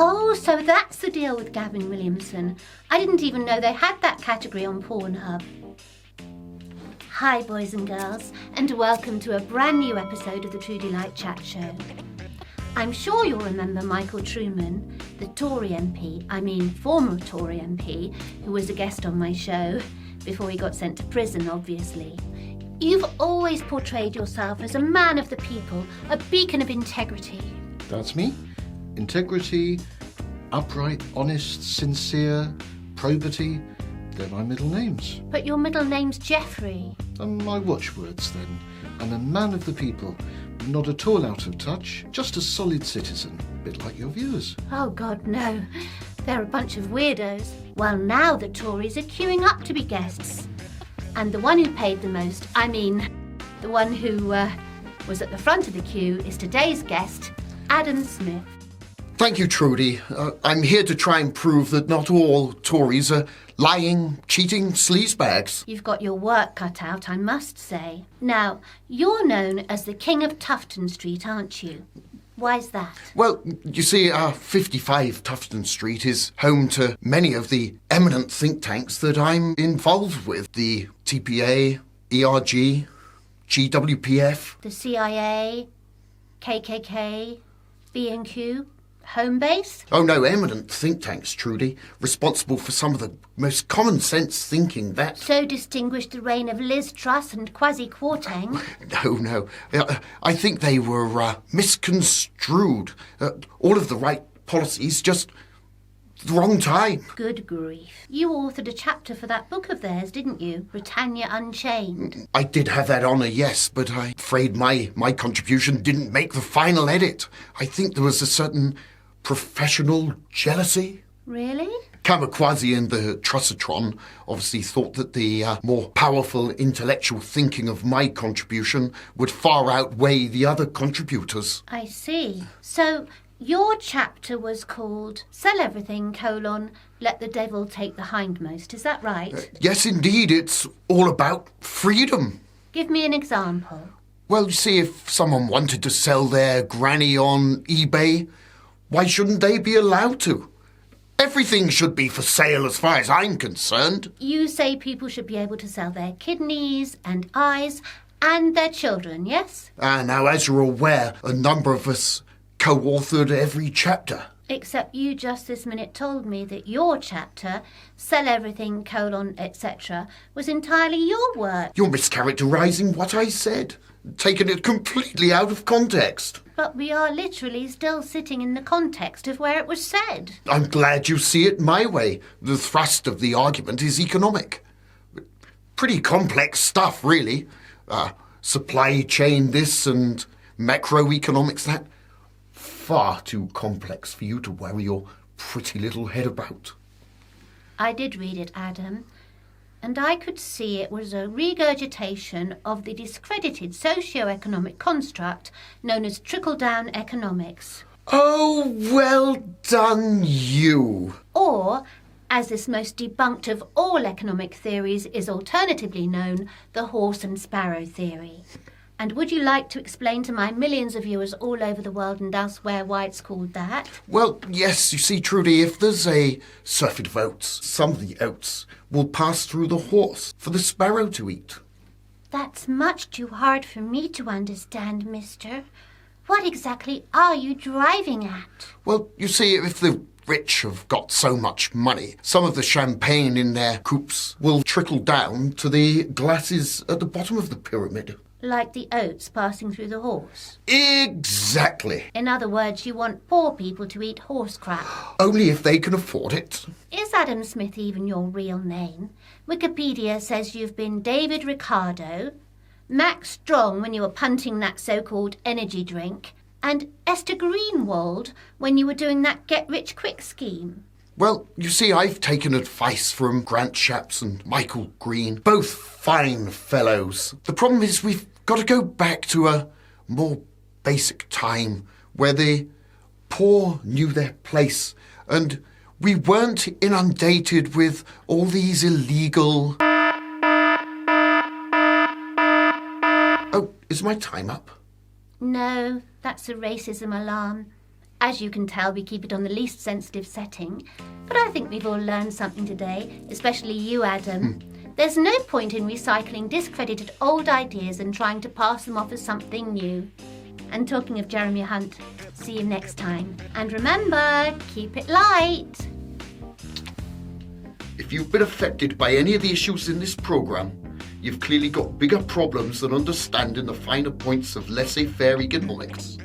Oh, so that's the deal with Gavin Williamson. I didn't even know they had that category on Pornhub. Hi, boys and girls, and welcome to a brand new episode of the Trudy Lite Chat Show. I'm sure you'll remember Michael Truman, the Tory MP, former Tory MP, who was a guest on my show before he got sent to prison, obviously. You've always portrayed yourself as a man of the people, a beacon of integrity. That's me. Integrity, upright, honest, sincere, probity, they're my middle names. But your middle name's Jeffrey. And my watchwords, then. I'm a man of the people, not at all out of touch, just a solid citizen, a bit like your viewers. Oh, God, no. They're a bunch of weirdos. Well, now the Tories are queuing up to be guests. And the one who paid the most, the one who was at the front of the queue, is today's guest, Adam Smith. Thank you, Trudy. I'm here to try and prove that not all Tories are lying, cheating sleazebags. You've got your work cut out, I must say. Now, you're known as the King of Tufton Street, aren't you? Why's that? Well, you see, 55 Tufton Street is home to many of the eminent think tanks that I'm involved with. The TPA, ERG, GWPF. The CIA, KKK, B&Q, Home Base? Oh no, eminent think tanks, Trudy. Responsible for some of the most common sense thinking that... So distinguished the reign of Liz Truss and Kwasi Kwarteng? No. I think they were misconstrued. All of the right policies, just the wrong time. Good grief. You authored a chapter for that book of theirs, didn't you? Britannia Unchained. I did have that honour, yes, but I'm afraid my contribution didn't make the final edit. I think there was a certain professional jealousy. Really? Kamikaze and the Trussatron obviously thought that the more powerful intellectual thinking of my contribution would far outweigh the other contributors. I see. So your chapter was called Sell Everything, Let the Devil Take the Hindmost. Is that right? Yes, indeed. It's all about freedom. Give me an example. Well, you see, if someone wanted to sell their granny on eBay, why shouldn't they be allowed to? Everything should be for sale as far as I'm concerned. You say people should be able to sell their kidneys and eyes and their children, yes? Now, as you're aware, a number of us co-authored every chapter. Except you just this minute told me that your chapter, Sell Everything, etc., was entirely your work. You're mischaracterising what I said, taking it completely out of context. But we are literally still sitting in the context of where it was said. I'm glad you see it my way. The thrust of the argument is economic. Pretty complex stuff, really. Supply chain this and macroeconomics that. Far too complex for you to worry your pretty little head about. I did read it, Adam, and I could see it was a regurgitation of the discredited socio-economic construct known as trickle-down economics. Oh, well done you. Or, as this most debunked of all economic theories is alternatively known, the horse and sparrow theory. And would you like to explain to my millions of viewers all over the world and elsewhere why it's called that? Well, yes, you see, Trudy, if there's a surfeit of oats, some of the oats will pass through the horse for the sparrow to eat. That's much too hard for me to understand, mister. What exactly are you driving at? Well, you see, if the rich have got so much money, some of the champagne in their coupes will trickle down to the glasses at the bottom of the pyramid. Like the oats passing through the horse? Exactly. In other words, you want poor people to eat horse crap. Only if they can afford it. Is Adam Smith even your real name? Wikipedia says you've been David Ricardo, Max Strong when you were punting that so-called energy drink, and Esther Greenwald when you were doing that get-rich-quick scheme. Well, you see, I've taken advice from Grant Shapps and Michael Green, both fine fellows. The problem is we've got to go back to a more basic time where the poor knew their place and we weren't inundated with all these illegal... Oh, is my time up? No, that's a racism alarm. As you can tell, we keep it on the least sensitive setting. But I think we've all learned something today, especially you, Adam. There's no point in recycling discredited old ideas and trying to pass them off as something new. And talking of Jeremy Hunt, see you next time. And remember, keep it light. If you've been affected by any of the issues in this programme, you've clearly got bigger problems than understanding the finer points of laissez-faire economics.